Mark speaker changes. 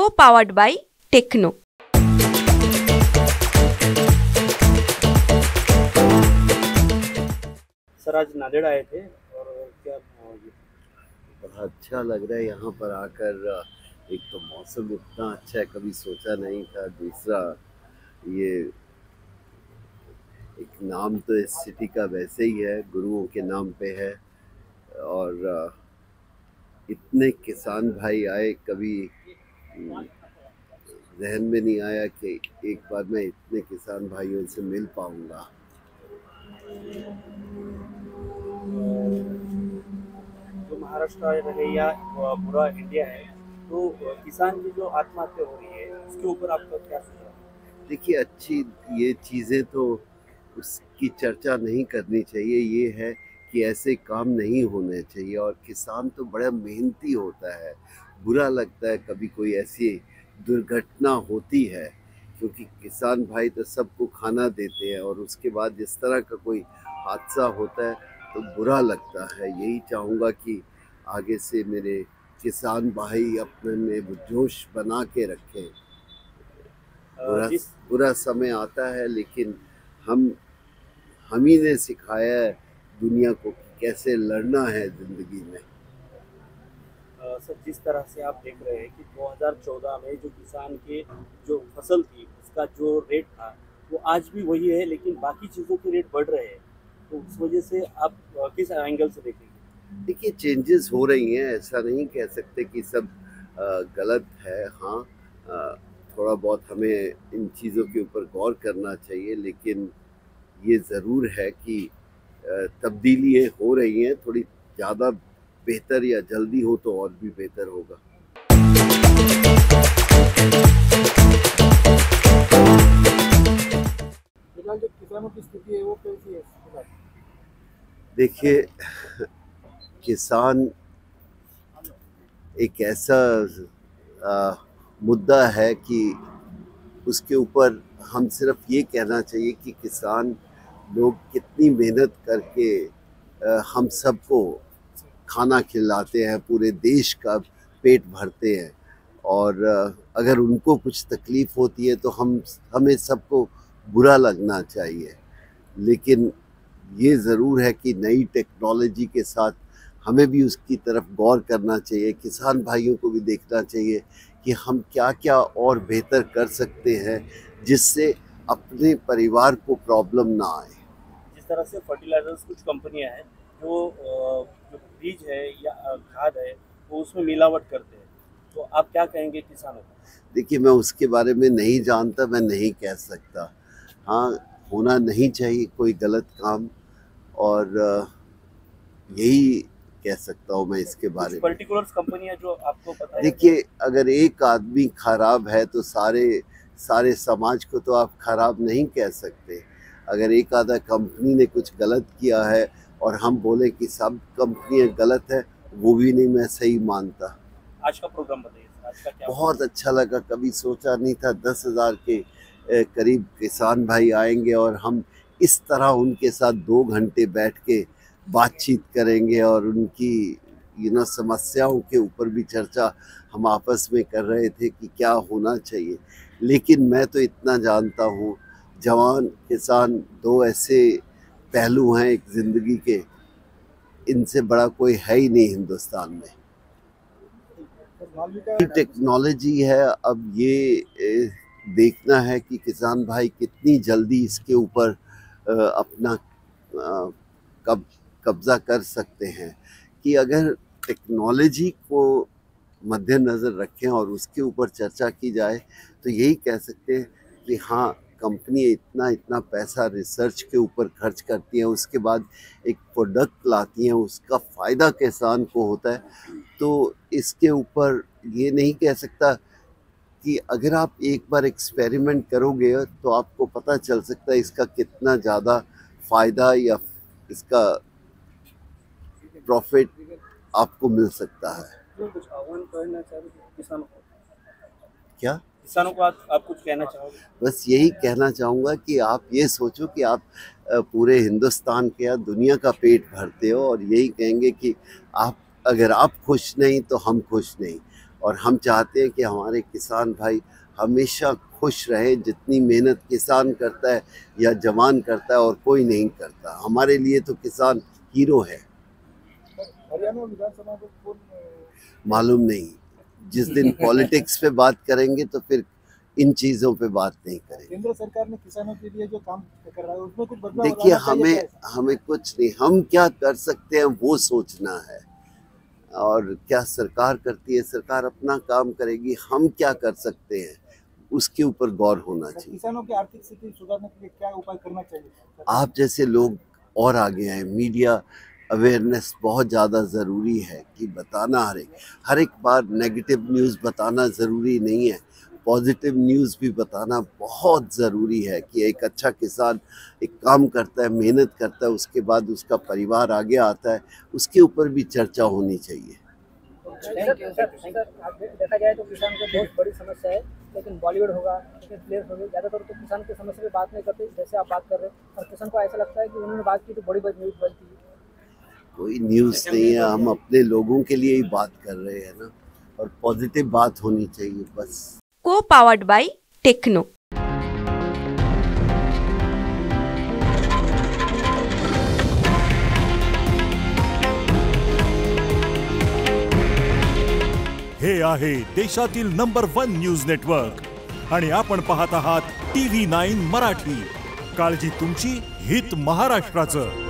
Speaker 1: co-powered by Techno।
Speaker 2: Sir आज नांदेड़ आए थे और क्या
Speaker 3: बड़ा अच्छा लग रहा है यहाँ पर आकर। एक तो मौसम इतना अच्छा है, कभी सोचा नहीं था। दूसरा ये एक नाम तो इस सिटी का वैसे ही है, गुरुओं के नाम पे है। और इतने किसान भाई आए, कभी जहन में नहीं आया कि एक बार मैं इतने किसान भाइयों से मिल पाऊंगा।
Speaker 2: जो महाराष्ट्र रहे या पूरा इंडिया है, तो किसान की जो आत्महत्या हो रही है उसके ऊपर आपका क्या सोच है?
Speaker 3: देखिए, अच्छी ये चीज़ें तो उसकी चर्चा नहीं करनी चाहिए। ये है कि ऐसे काम नहीं होने चाहिए, और किसान तो बड़ा मेहनती होता है। बुरा लगता है कभी कोई ऐसी दुर्घटना होती है, क्योंकि किसान भाई तो सबको खाना देते हैं, और उसके बाद जिस तरह का कोई हादसा होता है तो बुरा लगता है। यही चाहूँगा कि आगे से मेरे किसान भाई अपने में वो जोश बना के रखें। बुरा समय आता है, लेकिन हम ही ने सिखाया है दुनिया को कि कैसे लड़ना है जिंदगी में।
Speaker 2: सर जिस तरह से आप देख रहे हैं कि 2014 में जो किसान के जो फसल थी उसका जो रेट था वो आज भी वही है, लेकिन बाकी चीज़ों के रेट बढ़ रहे हैं, तो उस वजह से आप किस एंगल से देखेंगे?
Speaker 3: देखिए, चेंजेस हो रही हैं, ऐसा नहीं कह सकते कि सब गलत है। हाँ, थोड़ा बहुत हमें इन चीज़ों के ऊपर गौर करना चाहिए, लेकिन ये ज़रूर है कि तब्दीलियाँ हो रही हैं। थोड़ी ज़्यादा बेहतर या जल्दी हो तो और भी बेहतर होगा।
Speaker 2: फिलहाल जो किसानों की स्थिति है वो कैसी है?
Speaker 3: देखिए, किसान एक ऐसा मुद्दा है कि उसके ऊपर हम सिर्फ ये कहना चाहिए कि किसान लोग कितनी मेहनत करके हम सबको खाना खिलाते हैं, पूरे देश का पेट भरते हैं। और अगर उनको कुछ तकलीफ़ होती है तो हमें सबको बुरा लगना चाहिए। लेकिन ये ज़रूर है कि नई टेक्नोलॉजी के साथ हमें भी उसकी तरफ गौर करना चाहिए। किसान भाइयों को भी देखना चाहिए कि हम क्या क्या और बेहतर कर सकते हैं, जिससे अपने परिवार को प्रॉब्लम ना आए।
Speaker 2: जिस तरह से फर्टिलाइजर्स कुछ कंपनियां हैं जो जो बीज है या खाद है वो उसमें मिलावट करते हैं, तो आप क्या कहेंगे किसानों को?
Speaker 3: देखिए, मैं उसके बारे में नहीं जानता, मैं नहीं कह सकता। हाँ, होना नहीं चाहिए कोई गलत काम, और यही कह सकता हूँ मैं इसके बारे में।
Speaker 2: पर्टिकुलर कंपनियां जो आपको पता है?
Speaker 3: देखिए, अगर एक आदमी खराब है तो सारे समाज को तो आप खराब नहीं कह सकते। अगर एक आधा कंपनी ने कुछ गलत किया है और हम बोले कि सब कंपनियां गलत है, वो भी नहीं मैं सही मानता।
Speaker 2: आज का प्रोग्राम बताइए, आज का क्या?
Speaker 3: बहुत अच्छा लगा, कभी सोचा नहीं था 10,000 के करीब किसान भाई आएंगे और हम इस तरह उनके साथ 2 घंटे बैठ के बातचीत करेंगे, और उनकी समस्याओं के ऊपर भी चर्चा हम आपस में कर रहे थे कि क्या होना चाहिए। लेकिन मैं तो इतना जानता हूँ, जवान किसान 2 ऐसे पहलू हैं एक ज़िंदगी के, इनसे बड़ा कोई है ही नहीं हिंदुस्तान में। टेक्नोलॉजी है, अब ये देखना है कि किसान भाई कितनी जल्दी इसके ऊपर अपना कब्जा कर सकते हैं। कि अगर टेक्नोलॉजी को मद्देनज़र रखें और उसके ऊपर चर्चा की जाए तो यही कह सकते हैं कि हाँ, कंपनी इतना पैसा रिसर्च के ऊपर खर्च करती हैं, उसके बाद एक प्रोडक्ट लाती हैं, उसका फ़ायदा किसान को होता है। तो इसके ऊपर ये नहीं कह सकता कि अगर आप एक बार एक्सपेरिमेंट करोगे तो आपको पता चल सकता है इसका कितना ज़्यादा फ़ायदा या इसका प्रॉफिट आपको मिल सकता है।
Speaker 2: कुछ आह्वान करना चाहोगे किसानों को?
Speaker 3: क्या
Speaker 2: किसानों को आप कुछ कहना चाहोगे?
Speaker 3: बस यही कहना चाहूँगा कि आप ये सोचो कि आप पूरे हिंदुस्तान के या दुनिया का पेट भरते हो, और यही कहेंगे कि अगर आप खुश नहीं तो हम खुश नहीं। और हम चाहते हैं कि हमारे किसान भाई हमेशा खुश रहे। जितनी मेहनत किसान करता है या जवान करता है और कोई नहीं करता। हमारे लिए तो किसान हीरो है।
Speaker 4: हरियाणा विधानसभा को कौन
Speaker 3: मालूम नहीं, जिस दिन पॉलिटिक्स पे बात करेंगे तो फिर इन चीज़ों पे बात नहीं करेंगे।
Speaker 4: केंद्र सरकार ने किसानों के लिए जो काम कर रहा है उसमें कुछ बदलाव
Speaker 3: देखिए,
Speaker 4: लाना चाहिए क्या?
Speaker 3: हमें कुछ नहीं, हम क्या कर सकते हैं वो सोचना है। और क्या सरकार करती है, सरकार अपना काम करेगी। हम क्या कर सकते हैं उसके ऊपर गौर होना चाहिए।
Speaker 4: किसानों की आर्थिक स्थिति सुधारने के लिए क्या उपाय करना चाहिए?
Speaker 3: आप जैसे लोग और आगे आए, मीडिया अवेयरनेस बहुत ज़्यादा ज़रूरी है कि बताना हर एक बार नेगेटिव न्यूज़ बताना ज़रूरी नहीं है। पॉजिटिव न्यूज़ भी बताना बहुत ज़रूरी है कि एक अच्छा किसान एक काम करता है, मेहनत करता है, उसके बाद उसका परिवार आगे आता है, उसके ऊपर भी चर्चा होनी चाहिए।
Speaker 5: देखा जाए तो किसान को बहुत बड़ी समस्या है, लेकिन बॉलीवुड होगा, क्रिकेट प्लेयर्स हो गए, ज़्यादातर तो किसान की समस्या पे बात नहीं करते जैसे आप बात कर रहे हैं। और किसान को ऐसा लगता है कि उन्होंने बात की तो बड़ी बड़ी न्यूज़ बनती है।
Speaker 3: कोई न्यूज़ नहीं है, हम अपने लोगों के लिए ही बात कर रहे हैं ना, और पॉजिटिव बात होनी चाहिए बस।
Speaker 1: को पावर्ड बाय टेक्नो।
Speaker 6: हे आहे देशातील नंबर 1 न्यूज नेटवर्क आणि आपण पाहत आहात TV9 मराठी। काळजी तुमची, हित महाराष्ट्राचं।